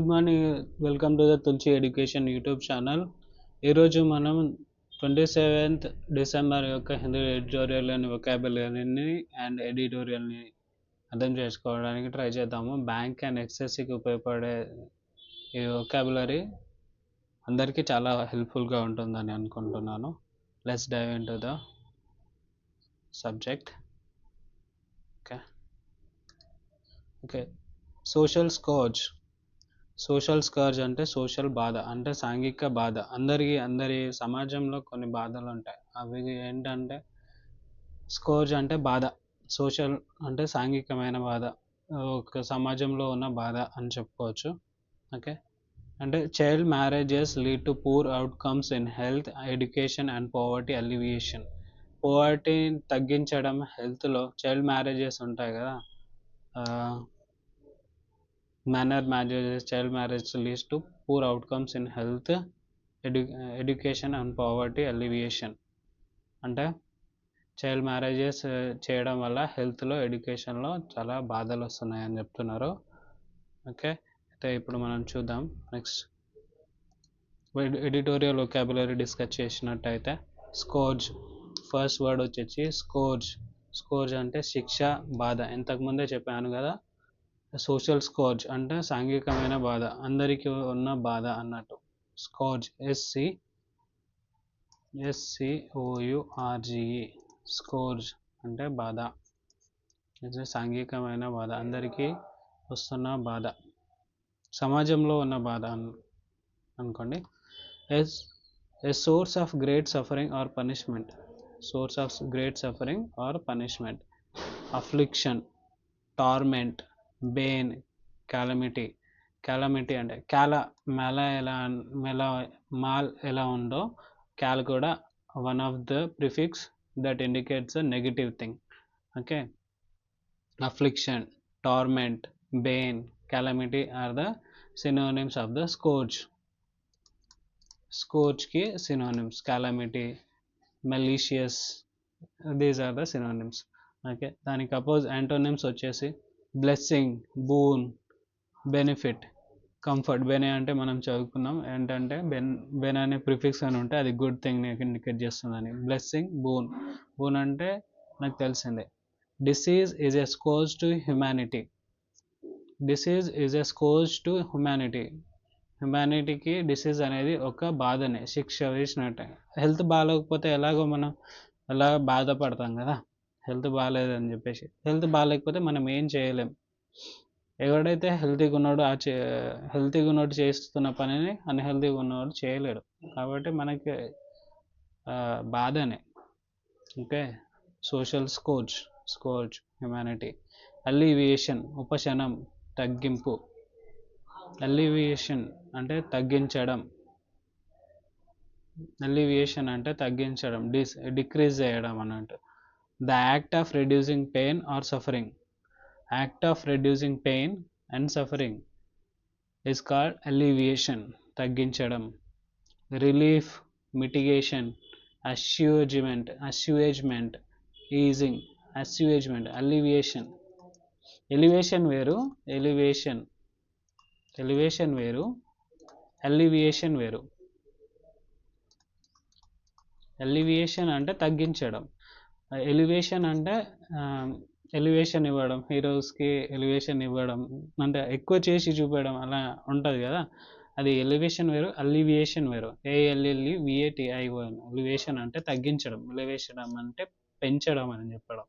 Good morning, welcome to the Tulasi education YouTube channel. ఈరోజు మనం 27th December యొక్క Hindi editorial and వొకాబులరీని అండ్ ఎడిటోరియల్ని అర్థం చేసుకోవడానికి ట్రై చేద్దాము. బ్యాంక్ అండ్ ఎక్సెస్కి ఉపయోగపడే ఈ వొకాబులరీ అందరికీ చాలా హెల్ప్ఫుల్గా ఉంటుందని అనుకుంటున్నాను. Let's dive into the subject. Okay, social scourge అంటే సోషల్ బాధ, అంటే సాంఘిక బాధ. అందరి సమాజంలో కొన్ని బాధలు ఉంటాయి. అవి ఏంటంటే స్కర్జ్ అంటే బాధ, సోషల్ అంటే సాంఘికమైన బాధ, ఒక సమాజంలో ఉన్న బాధ అని చెప్పుకోవచ్చు. ఓకే, అంటే child marriages lead to poor outcomes in health, education and poverty alleviation. పోవర్టీని తగ్గించడం, హెల్త్లో చైల్డ్ మ్యారేజెస్ ఉంటాయి కదా, child marriage leads to poor outcomes in health, education and poverty alleviation. అంటే చైల్డ్ మ్యారేజెస్ చేయడం వల్ల హెల్త్లో, ఎడ్యుకేషన్లో చాలా బాధలు వస్తున్నాయని చెప్తున్నారు. ఓకే, అయితే ఇప్పుడు మనం చూద్దాం. నెక్స్ట్ ఎడిటోరియల్ వొకాబులరీ డిస్కస్ చేసినట్టయితే స్కోర్జ్, ఫస్ట్ వర్డ్ వచ్చేసి స్కోర్జ్ అంటే శిక్ష, బాధ. ఇంతకుముందే చెప్పాను కదా, సోషల్ స్కోర్జ్ అంటే సాంఘికమైన బాధ, అందరికీ ఉన్న బాధ అన్నట్టు. స్కోర్జ్ SCOURGE, స్కోర్జ్ అంటే బాధ, సాంఘికమైన బాధ, అందరికీ వస్తున్న బాధ, సమాజంలో ఉన్న బాధ అనుకోండి. A source of great suffering or punishment, affliction, torment, bane, calamity అంటే మాల్ ఎలా ఉందో, క్యాల్ కూడా one of the prefix that indicates a negative thing. Okay, affliction, torment, bane, calamity are the synonyms of the స్కోర్జ్కి synonyms. Calamity, malicious, these are the synonyms. Okay, దానికి oppose antonyms వచ్చేసి blessing, boon, benefit, comfort. Bene అంటే మనం చదువుకున్నాం, ఏంటంటే Ben అనే prefix అని ఉంటే అది గుడ్ థింగ్ ఇండికేట్ చేస్తుందని. బ్లెస్సింగ్, బూన్ అంటే నాకు తెలిసిందే. Disease is a scourge to humanity. హ్యుమానిటీకి డిసీజ్ అనేది ఒక బాధనే, శిక్ష వేసినట్టే. హెల్త్ బాగాలేకపోతే ఎలా బాధపడతాం కదా, హెల్త్ బాగాలేదని చెప్పేసి. హెల్త్ బాగాలేకపోతే మనం ఏం చేయలేం. ఎవడైతే హెల్తీగా ఉన్నాడు చేస్తున్న పనిని అన్హెల్తీగా ఉన్నవాడు చేయలేడు. కాబట్టి మనకి బాధనే. Okay, social scourge humanity. Alleviation, ఉపశమనం, తగ్గింపు. అలివియేషన్ అంటే తగ్గించడం, డిక్రీజ్ చేయడం అన్నట్టు. The act of reducing pain or suffering, and suffering is called alleviation, తగ్గించడం. Relief, mitigation, assuagement, easing, alleviation. Elevation వేరు, అలివియేషన్ వేరు. ఎలివియేషన్ అంటే తగ్గించడం, ఎలివేషన్ అంటే ఎలివేషన్ ఇవ్వడం, హీరోస్కి ఎలివేషన్ ఇవ్వడం అంటే ఎక్కువ చేసి చూపడం అలా ఉంటుంది కదా, అది ఎలివేషన్ వేరు, అలివియేషన్ వేరు. ALLEVATION. ఎలివేషన్ అంటే తగ్గించడం, ఎలివేషన్ అంటే పెంచడం అని చెప్పడం.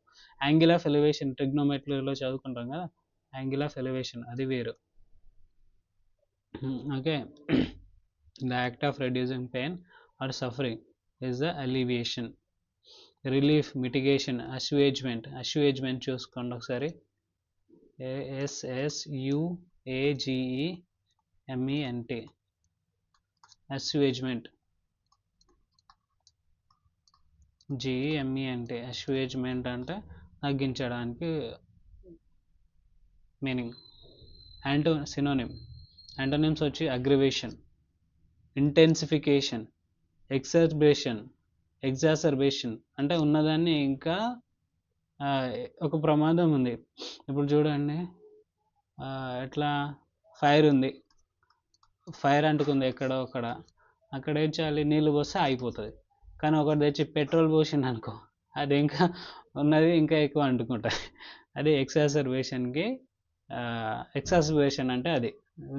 యాంగిల్ ఆఫ్ ఎలివేషన్ ట్రిగ్నోమెట్రీలో చదువుకుంటాం కదా, యాంగిల్ ఆఫ్ ఎలివేషన్ అది వేరు. Okay, the act of reducing pain or suffering is the alleviation. Relief, mitigation, assuagement చూసుకోండి ఒకసారి. ASSUAGEMENT, assuagement. GEMENT, అస్యూయేజ్మెంట్ అంటే తగ్గించడానికి మీనింగ్. యాంటోనిమ్స్ వచ్చి అగ్రివేషన్, ఇంటెన్సిఫికేషన్, ఎగ్జాసర్బేషన్ అంటే ఉన్నదాన్ని ఇంకా ఒక ప్రమాదం ఉంది. ఇప్పుడు చూడండి, ఎట్లా ఫైర్ ఉంది, ఫైర్ అంటుకుంది ఎక్కడో అక్కడ ఏం చేయాలి, నీళ్ళు పోస్తే అయిపోతుంది. కానీ ఒకటి తెచ్చి పెట్రోల్ పోసిండు అనుకో, అది ఇంకా ఉన్నది ఇంకా ఎక్కువ అంటుకుంటుంది. అది ఎక్సాసర్బేషన్ అంటే అది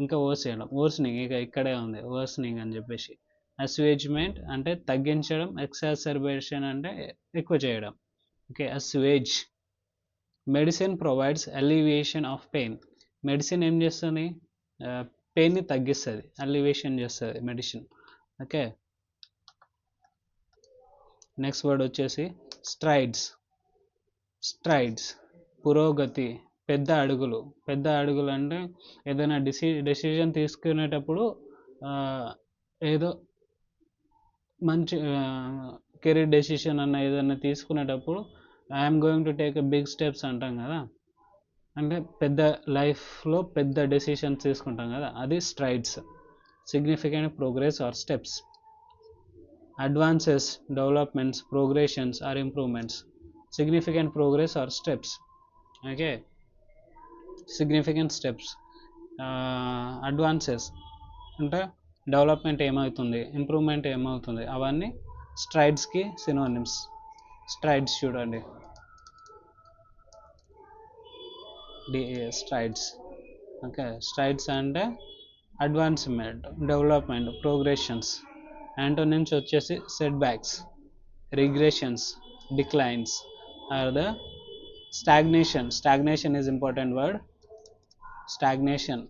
ఇంకా ఓర్చేయడం, ఓర్స్నింగ్ ఇక ఇక్కడే ఉంది ఓర్స్నింగ్ అని చెప్పేసి. అస్వేజ్మెంట్ అంటే తగ్గించడం, ఎక్సాసర్బేషన్ అంటే ఎక్కువ చేయడం. Okay, assuage. Medicine provides alleviation of pain. Medicine ఏం చేస్తుంది, పెయిన్ని తగ్గిస్తుంది, అలివేషన్ చేస్తుంది మెడిసిన్. ఓకే, నెక్స్ట్ వర్డ్ వచ్చేసి స్ట్రైడ్స్. పురోగతి, పెద్ద అడుగులు అంటే ఏదైనా డెసిజన్ తీసుకునేటప్పుడు ఏదో మంచి కెరీర్ డెసిషన్ అన్న ఏదైనా తీసుకునేటప్పుడు I'm going to take a big steps అంటాం కదా, అంటే పెద్ద లైఫ్లో పెద్ద డెసిషన్స్ తీసుకుంటాం కదా, అది strides. Significant progress or steps. Advances, developments, progressions or improvements. Significant progress or steps. Okay, significant steps. Advances అంటే డెవలప్మెంట్ ఏమవుతుంది, ఇంప్రూవ్మెంట్ ఏమవుతుంది, అవన్నీ స్ట్రైడ్స్కి సినోనిమ్స్. స్ట్రైడ్స్ చూడండి, స్ట్రైడ్స్. ఓకే, స్ట్రైడ్స్ అంటే అడ్వాన్స్మెంట్, డెవలప్మెంట్, ప్రోగ్రెషన్స్. యాంటోనిమ్స్ వచ్చేసి setbacks, regressions, declines or the stagnation is important word. Stagnations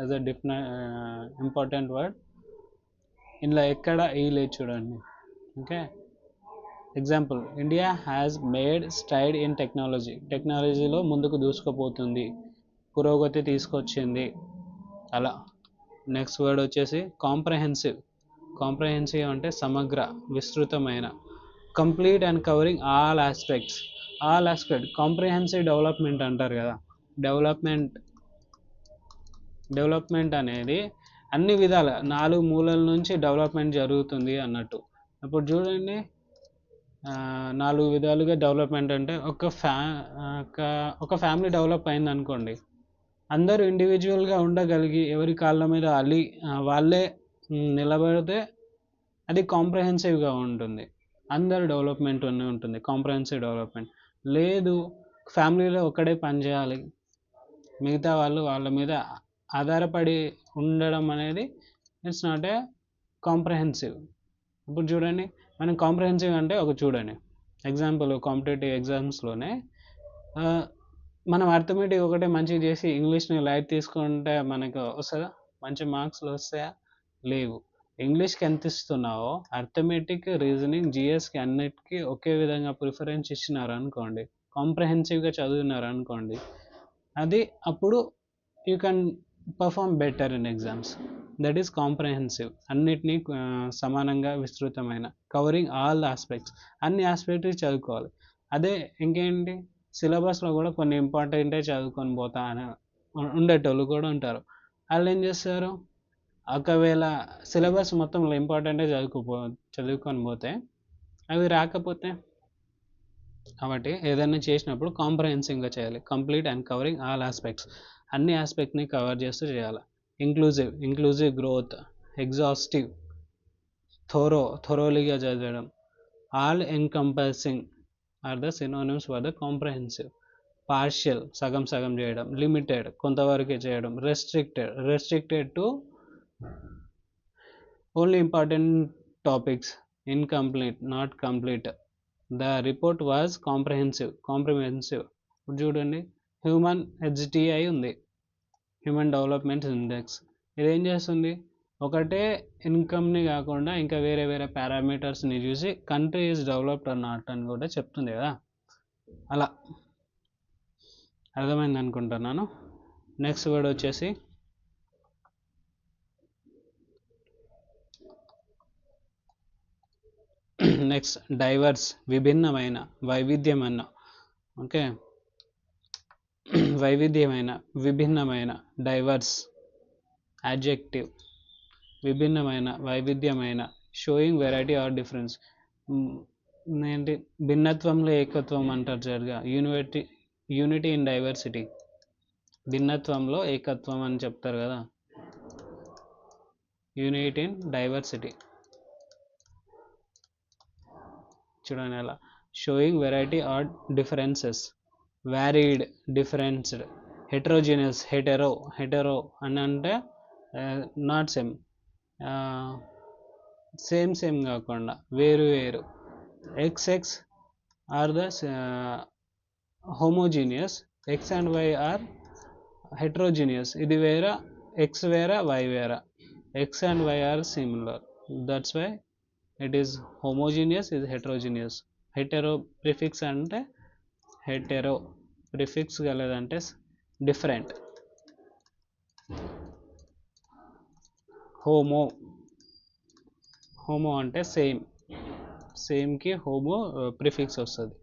is a different important word. ఇందులో ఎక్కడ ఈ లేదు చూడండి. Okay, example, India has made stride in టెక్నాలజీలో ముందుకు దూసుకుపోతుంది, పురోగతి తీసుకొచ్చింది, అలా. నెక్స్ట్ వర్డ్ వచ్చేసి కాంప్రహెన్సివ్ అంటే సమగ్ర, విస్తృతమైన. Complete and covering all aspect. Comprehensive development అంటారు కదా, డెవలప్మెంట్ అనేది అన్ని విధాల 4 మూలల నుంచి డెవలప్మెంట్ జరుగుతుంది అన్నట్టు. ఇప్పుడు చూడండి, 4 విధాలుగా డెవలప్మెంట్ అంటే ఒక ఫ్యామిలీ డెవలప్ అయింది అనుకోండి, అందరూ ఇండివిజువల్గా ఉండగలిగి ఎవరి కాళ్ళ మీద వాళ్ళే నిలబడితే అది కాంప్రహెన్సివ్గా ఉంటుంది, అందరు డెవలప్మెంట్ ఉంటుంది, కాంప్రహెన్సివ్ డెవలప్మెంట్. లేదు, ఫ్యామిలీలో ఒకడే పనిచేయాలి, మిగతా వాళ్ళ మీద ఆధారపడి ఉండడం అనేది ఇట్స్ నాట్ ఏ కాంప్రహెన్సివ్. ఇప్పుడు చూడండి, మనం కాంప్రహెన్సివ్ అంటే చూడండి ఎగ్జాంపుల్, కాంపిటేటివ్ ఎగ్జామ్స్లోనే మనం అర్థమెటిక్ ఒకటే మంచిగా చేసి ఇంగ్లీష్ని లైట్ తీసుకుంటే మనకు వస్తుందా, మంచి మార్క్స్లు వస్తాయా, లేవు. ఇంగ్లీష్కి ఎంత ఇస్తున్నావో అర్థమెటిక్, రీజనింగ్, జిఎస్కి అన్నిటికీ ఒకే విధంగా ప్రిఫరెన్స్ ఇచ్చినారు అనుకోండి, కాంప్రహెన్సివ్గా చదివినారు అనుకోండి, అది అప్పుడు you can perform better in exams. That is comprehensive. అన్నిటినీ సమానంగా, విస్తృతమైన, కవరింగ్ ఆల్ ఆస్పెక్ట్స్, అన్ని ఆస్పెక్ట్స్ చదువుకోవాలి. అదే ఇంకేంటి, సిలబస్లో కూడా కొన్ని ఇంపార్టెంటే చదువుకొని పోతా అని ఉండేటోళ్ళు కూడా ఉంటారు. వాళ్ళు ఏం చేస్తారు, ఒకవేళ సిలబస్ మొత్తంలో ఇంపార్టెంటే చదువుకొని పోతే అవి రాకపోతే, కాబట్టి ఏదైనా చేసినప్పుడు కాంప్రహెన్సివ్గా చేయాలి. Complete and covering all aspects, అన్ని ఆస్పెక్ట్ని కవర్ చేస్తూ చేయాలి. Inclusive growth. ఎగ్జాస్టివ్, థోరోలీగా చదవడం. All encompassing or the synonyms for the comprehensive. Partial, సగం చేయడం. లిమిటెడ్, కొంతవరకే చేయడం. Restricted to only important topics. Incomplete, not complete. The report was comprehensive. చూడండి, హ్యూమన్ హెచ్డిఐ ఉంది, హ్యూమన్ డెవలప్మెంట్ ఇండెక్స్. ఇదేం చేస్తుంది, ఒకటే ఇన్కమ్ని కాకుండా ఇంకా వేరే పారామీటర్స్ని చూసి country is developed or not అని కూడా చెప్తుంది కదా, అలా. అర్థమైంది అనుకుంటున్నాను. నెక్స్ట్ వర్డ్ వచ్చేసి డైవర్స్, విభిన్నమైన, వైవిధ్యమైన. ఓకే, విభిన్నమైన, డైవర్స్ యాడ్జెక్టివ్. విభిన్నమైన, వైవిధ్యమైన. Showing variety or difference. ఏంటి, భిన్నత్వంలో ఏకత్వం అంటారు జరుగా. యూనిటీ ఇన్ డైవర్సిటీ, భిన్నత్వంలో ఏకత్వం అని చెప్తారు కదా, యూనిటీ ఇన్ డైవర్సిటీ. చూడండి అలా, showing variety or differences, varied, differenced, heterogeneous, hetero అని అంటే నాట్ సేమ్, సేమ్ కాకుండా వేరు. X are the homogeneous, X and Y are heterogeneous. ఇది వేరే, ఎక్స్ వేరే, వై వేరే. X and Y are similar, that's why it is homogeneous, ఇది heterogeneous. Hetero prefix అంటే హెటెరో, ప్రిఫిక్స్ కలదంటే డిఫరెంట్. హోమో అంటే సేమ్కి హోమో ప్రిఫిక్స్ వస్తుంది.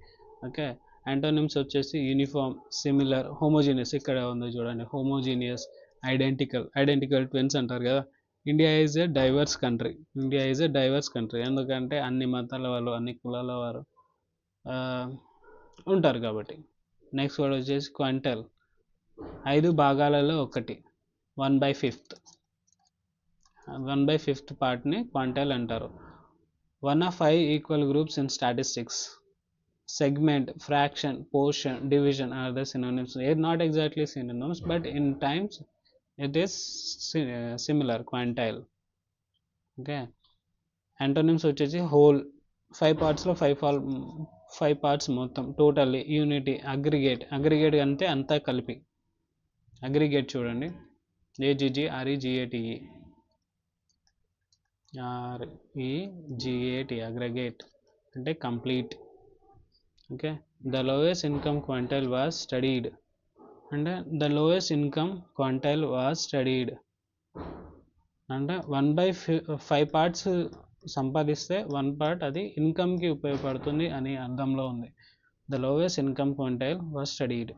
ఓకే, యాంటోనిమ్స్ వచ్చేసి యూనిఫామ్, సిమిలర్, హోమోజీనియస్. ఇక్కడ ఉంది చూడండి, హోమోజీనియస్, ఐడెంటికల్ ట్విన్స్ అంటారు కదా. India is a divorce country, ఎందుకంటే అన్ని మతాల వాళ్ళు, అన్ని కులాల వారు ఉంటారు కాబట్టి. నెక్స్ట్ వర్డ్ వచ్చేసి క్వాంటైల్, 5 భాగాలలో ఒకటి, 1/5 పార్ట్ని క్వాంటైల్ అంటారు. 1 of 5 equal groups in statistics. Segment, fraction, portion, division are the synonyms. Not exactly synonyms, but in times it is similar, quantile. Okay, antonyms వచ్చేసి whole, 5 partsలో 5 parts మొత్తం, totally, unity, aggregate అంటే అంతా కలిపి, aggregate చూడండి, AGGREGATE, aggregate అంటే complete. Okay, the lowest income quantile was studied అంటే అంటే 1/5 parts సంపాదిస్తే 1 పార్ట్ అది ఇన్కమ్కి ఉపయోగపడుతుంది అని అర్థంలో ఉంది. The lowest income quantile was studied.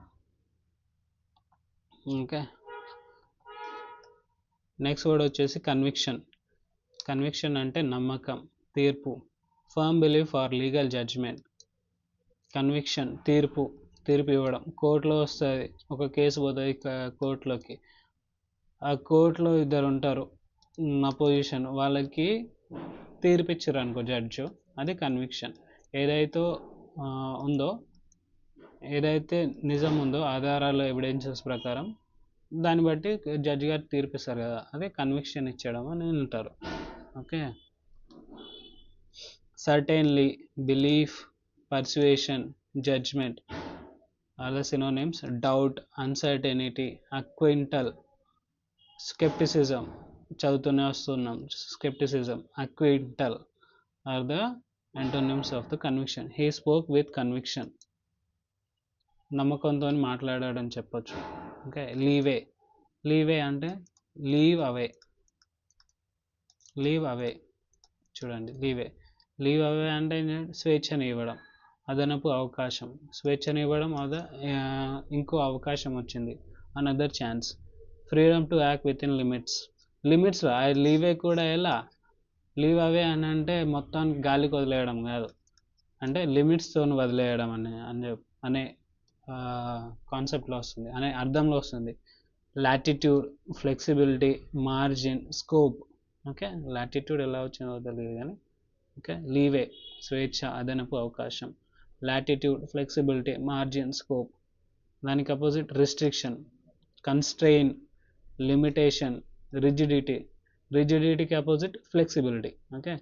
Okay, next word వచ్చేసి కన్విక్షన్ అంటే నమ్మకం, తీర్పు. Firm belief or legal judgement. Conviction తీర్పు ఇవ్వడం. కోర్టులో వస్తుంది, ఒక కేసు పోతుంది కోర్టులోకి, ఆ కోర్టులో ఇద్దరు ఉంటారు అపోజిషన్, వాళ్ళకి తీర్పు ఇచ్చారు అనుకో జడ్జు, అది కన్విక్షన్. ఏదైతే నిజం ఉందో ఆధారాలు, ఎవిడెన్సెస్ ప్రకారం దాన్ని బట్టి జడ్జి గారు తీర్పిస్తారు కదా, అదే కన్విక్షన్ ఇచ్చడం అని అంటారు. Okay, certainly, belief, persuasion, judgement are the synonyms. Doubt, uncertainty, acquittal, scepticism, చదువుతూనే వస్తున్నాం, scepticism, acquittal are the antonyms of the conviction. He spoke with conviction, నమ్మకంతో మాట్లాడాడని చెప్పొచ్చు. ఓకే, లీవే అంటే లీవ్ అవే చూడండి, లీవ్ అవే అంటే స్వేచ్ఛని ఇవ్వడం, అదనపు అవకాశం, స్వేచ్ఛని ఇవ్వడం, ఇంకో అవకాశం వచ్చింది, another chance. Freedom to act with in limits. ఆ లీవే కూడా ఎలా, లీవ్ అవే అని అంటే మొత్తానికి గాలికి వదిలేయడం కాదు, అంటే లిమిట్స్తో వదిలేయడం అనే కాన్సెప్ట్లో వస్తుంది, అనే అర్థంలో వస్తుంది. Latitude, flexibility, margin, scope. Okay, latitude ఎలా వచ్చిందో తెలియదు కానీ, ఓకే, లీవే స్వేచ్ఛ, అదనపు అవకాశం. Latitude, flexibility, margin, scope. దానికి అపోజిట్ రిస్ట్రిక్షన్, కన్స్ట్రెయిన్, లిమిటేషన్, రిజిడిటీకి opposite flexibility. Okay,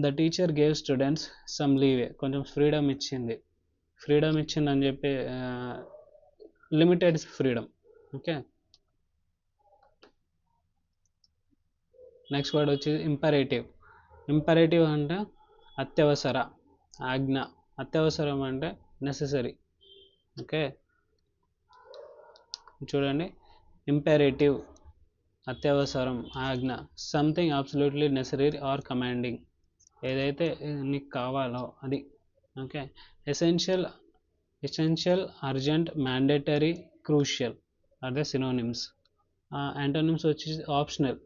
the teacher gave students some leeway, కొంచెం ఫ్రీడమ్ ఇచ్చిందని చెప్పి limited freedom. Okay, next word వచ్చి ఇంపరేటివ్ అంటే అత్యవసర ఆజ్ఞ, అత్యవసరం అంటే నెససరీ. ఓకే, చూడండి, ఇంపరేటివ్ అత్యవసరం, ఆజ్ఞ. Something absolutely necessary or commanding, ఏదైతే నీకు కావాలో అది. Okay, essential, urgent, mandatory, crucial or the synonyms. Antonyms వచ్చి ఆప్షనల్,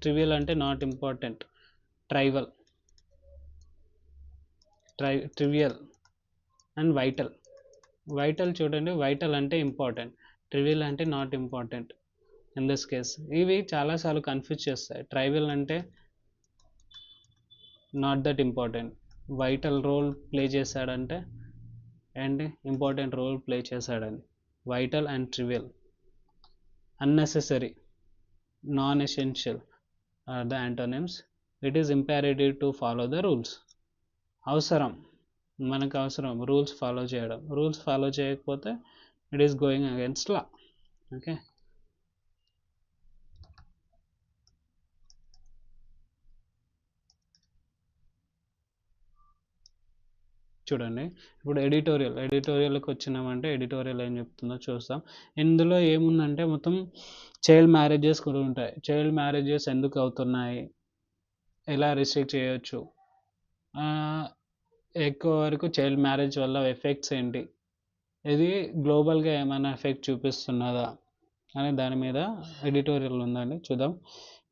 ట్రివియల్ అంటే not important, trivial and vital. Vital చూడండి, వైటల్ అంటే ఇంపార్టెంట్, ట్రివియల్ అంటే not important in this case. ఇవి చాలాసార్లు కన్ఫ్యూజ్ చేస్తాయి. ట్రైవియల్ అంటే not that important, vital role play చేశాడంటే అండ్ ఇంపార్టెంట్ రోల్ ప్లే చేశాడని. Vital and trivial. unnecessary, non-essential are the antonyms. It is imperative to follow the rules. అవసరం, మనకు అవసరం rules follow చేయడం. రూల్స్ ఫాలో చేయకపోతే it is going against law. Okay, చూడండి ఇప్పుడు ఎడిటోరియల్కి వచ్చినామంటే editorial ఏం చెప్తుందో చూస్తాం. ఇందులో ఏముందంటే మొత్తం చైల్డ్ మ్యారేజెస్ కూడా ఉంటాయి. చైల్డ్ మ్యారేజెస్ ఎందుకు అవుతున్నాయి, ఎలా రిస్ట్రిక్ట్ చేయొచ్చు, ఎక్కువ వరకు చైల్డ్ మ్యారేజ్ వల్ల ఎఫెక్ట్స్ ఏంటి, ఇది గ్లోబల్గా ఏమైనా ఎఫెక్ట్ చూపిస్తున్నదా అనే దాని మీద ఎడిటోరియల్ ఉందండి, చూద్దాం.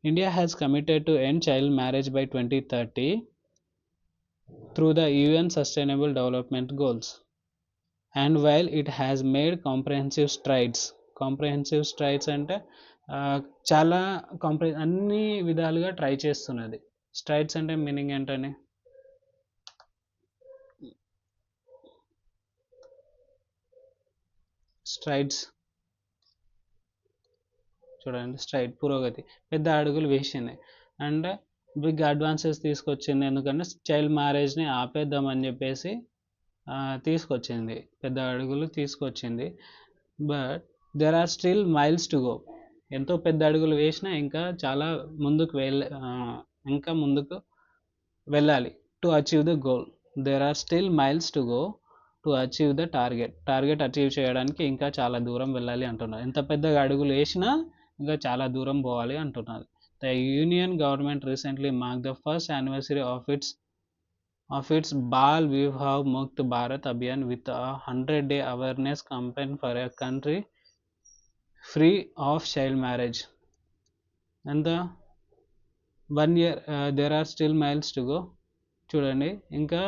India has committed to end child marriage by 2030 through the UN Sustainable Development Goals. And while it has made comprehensive strides అంటే చాలా అన్ని విధాలుగా ట్రై చేస్తున్నది. స్ట్రైడ్స్ అంటే మీనింగ్ ఏంటని, స్ట్రైడ్స్ చూడండి, స్ట్రైడ్ పురోగతి, పెద్ద అడుగులు వేసింది. అండ్ బిగ్ అడ్వాన్సెస్ తీసుకొచ్చింది, ఎందుకంటే చైల్డ్ మ్యారేజ్ని ఆపేద్దామని చెప్పేసి తీసుకొచ్చింది, పెద్ద అడుగులు తీసుకొచ్చింది. But there are still miles to go. ఎంతో పెద్ద అడుగులు వేసినా ఇంకా చాలా ముందుకు వెళ్ళాలి. To achieve the goal, there are still miles to go to achieve the target achieve చేయడానికి ఇంకా చాలా దూరం వెళ్ళాలి అంటున్నారు. ఎంత పెద్దగా అడుగులు వేసినా ఇంకా చాలా దూరం పోవాలి అంటున్నారు. The union government recently mark the first anniversary of its Bal Vivaah Mukt Bharat Abhiyan with a 100-day awareness campaign for a country free of child marriage. And the 1 year there are still miles to go. చూడండి, ఇంకా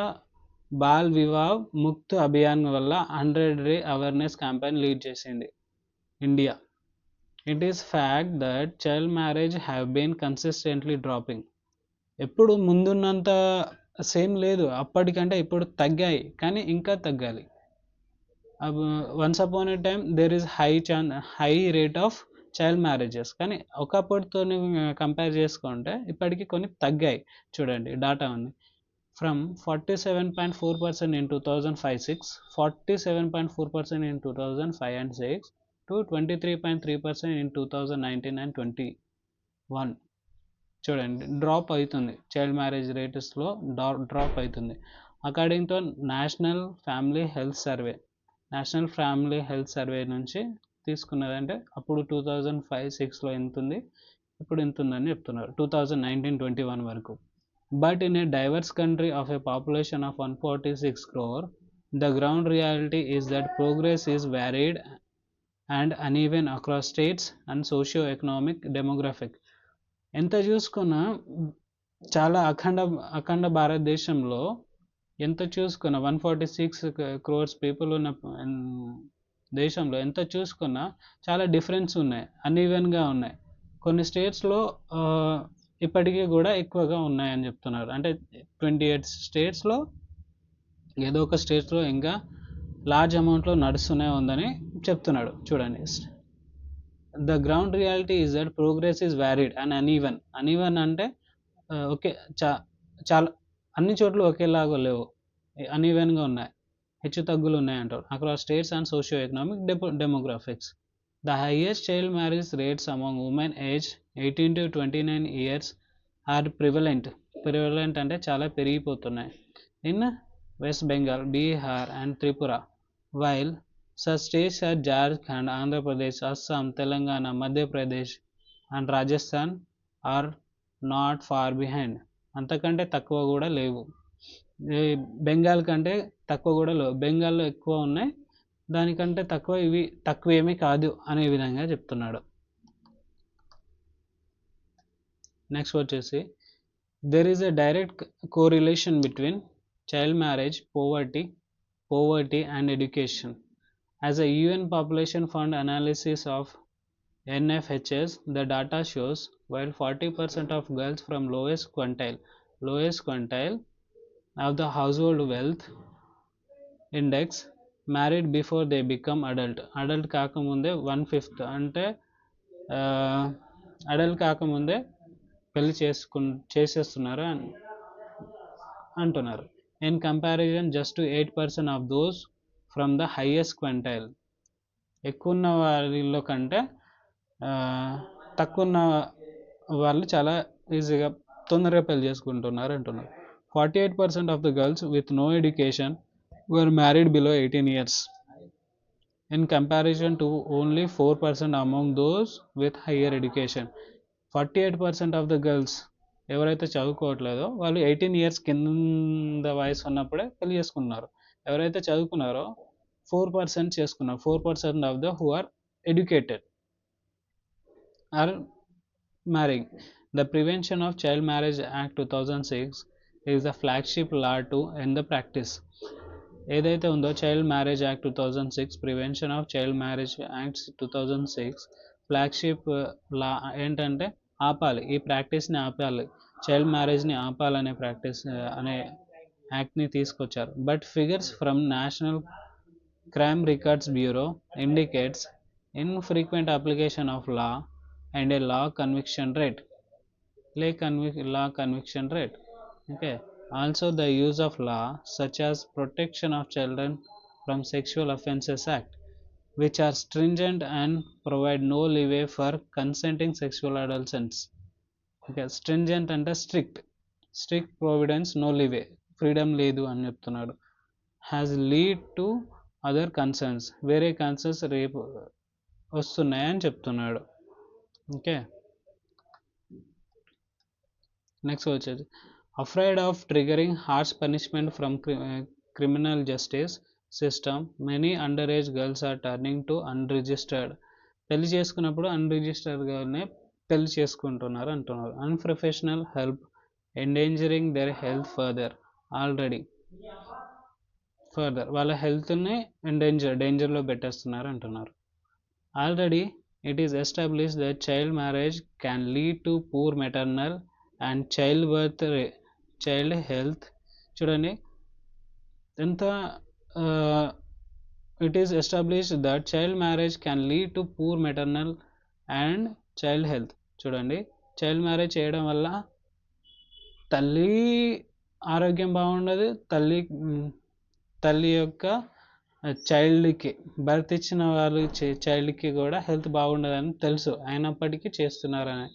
ball Vivah Mukt అభియాన్ వల్ల 100-day awareness campaign lead చేసింది India. It is fact that child marriage have been consistently dropping. ఎప్పుడు ముందున్నంత same లేదు, అప్పటికంటే ఇప్పుడు తగ్గాయి, కానీ ఇంకా తగ్గాలి. Once upon a time there is high rate of child marriages, కానీ ఒకప్పటితో కంపేర్ చేసుకుంటే ఇప్పటికి కొన్ని తగ్గాయి. చూడండి డాటా ఉంది. From 47.4% in 2005-06, 47.4% in 2005 and 6 to 23.3% in 2019 and 21. చూడండి డ్రాప్ అవుతుంది, చైల్డ్ మ్యారేజ్ రేట్స్లో డ్రాప్ అవుతుంది. According to national family health survey నుంచి తీసుకున్నదంటే అప్పుడు 2005-06లో ఎంత ఉంది, ఇప్పుడు ఎంత ఉందని చెప్తున్నారు 2019-21 వరకు. But in a diverse country of a population of 146 crore, the ground reality is that progress is varied and uneven across states and socio-economic demographic. ఎంత చూసుకున్నా చాలా అఖండ భారతదేశంలో ఎంత చూసుకున్నా 146 crores పీపుల్ ఉన్న దేశంలో ఎంత చూసుకున్నా చాలా డిఫరెన్స్ ఉన్నాయి, అన్ఈవెన్గా ఉన్నాయి. కొన్ని స్టేట్స్లో ఇప్పటికీ కూడా ఎక్కువగా ఉన్నాయని చెప్తున్నారు. అంటే 28 స్టేట్స్లో ఏదో ఒక స్టేట్స్లో ఇంకా లార్జ్ అమౌంట్లో నడుస్తూనే ఉందని చెప్తున్నాడు. చూడండి, the ground reality is that progress is varied and uneven అంటే ఓకే చాలా అన్ని చోట్ల ఒకేలాగా లేవు, అన్ఈవెన్గా ఉన్నాయి, హెచ్చు తగ్గులు ఉన్నాయి అంటారు. Across states and socio economic demographics. The highest child marriage rates among women aged 18 to 29 years are prevalent అంటే చాలా పెరిగిపోతున్నాయి in West Bengal, Bihar and Tripura, while such states as Jharkhand, Andhra Pradesh, Assam, Telangana, Madhya Pradesh and Rajasthan are not far behind. అంతకంటే తక్కువ కూడా లేవు, బెంగాల్ కంటే తక్కువ కూడా లేవు, బెంగాల్లో ఎక్కువ ఉన్నాయి, దానికంటే ఇవి తక్కువేమీ కాదు అనే విధంగా చెప్తున్నాడు. నెక్స్ట్ వచ్చేసి there is a direct correlation between child marriage, poverty and education. As a UN Population Fund analysis of NFHS, the data shows while 40% of girls from lowest quintile of the household wealth index married before they become adult కాకముందే 1/5 అంటే adult కాకముందే పెళ్లి చేసేస్తున్నారు అని అంటున్నారు. In comparison just 8% of those from the highest quintile, ఎక్కువ ఉన్న వారిలో కంటే తక్కువ ఉన్న వాళ్ళు చాలా ఈజీగా తొందరగా పెళ్లి చేసుకుంటున్నారు అంటున్నారు. 48% of the girls with no education were married below 18 years in comparison to only 4% among those with higher education. 48% of the girls ఎవరైతే చదువుకోవట్లేదో వాళ్ళు 18 ఇయర్స్ కింద వయసు ఉన్నప్పుడే పెళ్లి చేసుకున్నారు. ఎవరైతే చదువుకున్నారో 4% చేసుకున్నారు. 4% of the who are educated are marrying. The Prevention of Child Marriage Act 2006 is the flagship law to end the practice. ఏదైతే ఉందో child marriage act 2006, prevention of child marriage acts 2006 flagship law ఏంటంటే ఆపాలి, ఈ ప్రాక్టీస్ని ఆపాలి, child మ్యారేజ్ని ఆపాలనే practice అనే యాక్ట్ని తీసుకొచ్చారు. But figures from national crime records bureau indicates infrequent application of law and a law conviction rate. Law conviction rate. Okay. Also the use of law such as Protection of Children from Sexual Offences Act, which are stringent and provide no leeway for consenting sexual adolescents. Okay. Stringent అంటే strict providence, no leeway, freedom లేదు అని చెప్తున్నాడు. has lead to other concerns, వేరే concerns రేపు వస్తున్నాయని చెప్తున్నాడు. Okay, next వచ్చేది afraid of triggering harsh punishment from criminal justice system, many underage girls are turning to unregistered. పెళ్లి చేసుకున్నప్పుడు అన్రిజిస్టర్డ్గానే పెళ్లి చేసుకుంటున్నారు అంటున్నారు. Unprofessional help endangering their health further వాళ్ళ హెల్త్ని డేంజర్లో పెట్టేస్తున్నారు అంటున్నారు. Already it is established that child marriage can lead to poor maternal and child health. చూడండి ఎంత it is established that child marriage can lead to poor maternal and child health. చూడండి, child marriage చేయడం వల్ల తల్లి ఆరోగ్యం బాగుండదు, తల్లి యొక్క చైల్డ్కి బర్త్ ఇచ్చిన వాళ్ళు చైల్డ్కి కూడా హెల్త్ బాగుండదని తెలుసు, అయినప్పటికీ చేస్తున్నారనే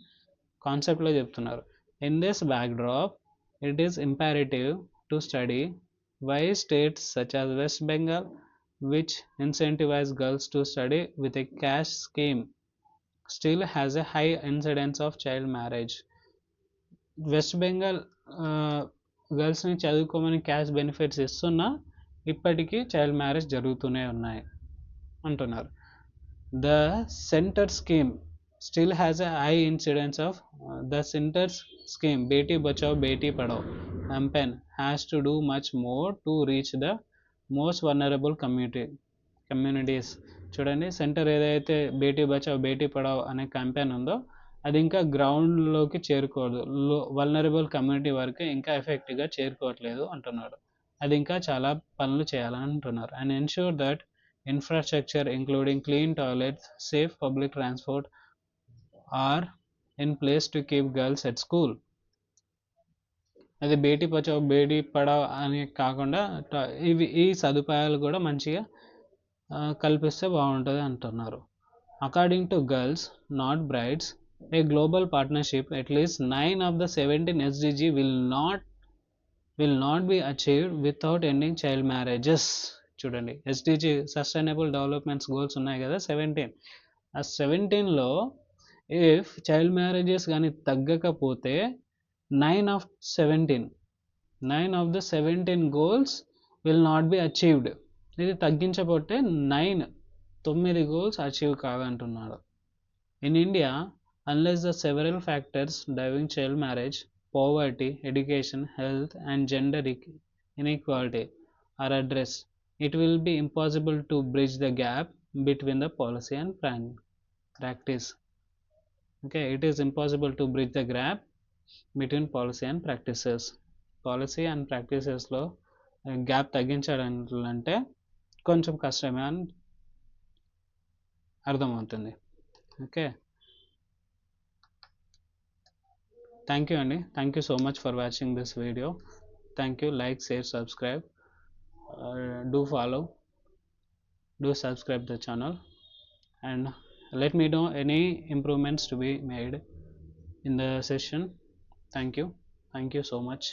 కాన్సెప్ట్లో చెప్తున్నారు. In this backdrop it is imperative to study why states such as West Bengal, which incentivize girls to study with a caste scheme, still has a high incidence of child marriage. West Bengal గర్ల్స్ని చదువుకోమని cash benefits ఇస్తున్నా ఇప్పటికీ child marriage జరుగుతూనే ఉన్నాయి అంటున్నారు. The centre scheme still has a high incidence of the center's scheme Beti Bachao Beti Padhao campaign has to do much more to reach the most vulnerable communities. చూడండి, centre ఏదైతే బేటీ బచావ్ బేటీ పడావ్ అనే campaign ఉందో అది ఇంకా గ్రౌండ్లోకి చేరుకోదు, vulnerable community వరకు ఇంకా ఎఫెక్టివ్గా చేరుకోవట్లేదు అంటున్నాడు. అది ఇంకా చాలా పనులు చేయాలని అంటున్నారు. And ensure that infrastructure including clean toilets, safe public transport are in place to keep girls at school. అది బేటీ బచావ్ బేటీ పడావ్ అని కాకుండా ఈ సదుపాయాలు కూడా మంచిగా కల్పిస్తే బాగుంటుంది అంటున్నారు. According to girls not brides, a global partnership at least 9 of the 17 SDG will not be achieved without ending child marriages. చూడండి, SDG సస్టైనబుల్ డెవలప్మెంట్స్ గోల్స్ ఉన్నాయి కదా 17, ఆ 17లో ఇఫ్ చైల్డ్ మ్యారేజెస్ కానీ తగ్గకపోతే 9 of the 17 goals will not be achieved. ఇది తగ్గించకపోతే 9 goals achieve కాదంటున్నాడు. In India, unless the several factors driving child marriage, poverty, education, health and gender inequality are addressed, it will be impossible to bridge the gap between the policy and practice. Okay, it is impossible to bridge the gap between policy and practices. Policy and ప్రాక్టీసెస్లో gap తగ్గించాలంటే కొంచెం కష్టమే అని అర్థమవుతుంది. Okay, thank you అండి. Thank you so much for watching this video. Thank you. Like, share, subscribe. Do follow, do subscribe the channel, and let me know any improvements to be made in the session. Thank you so much.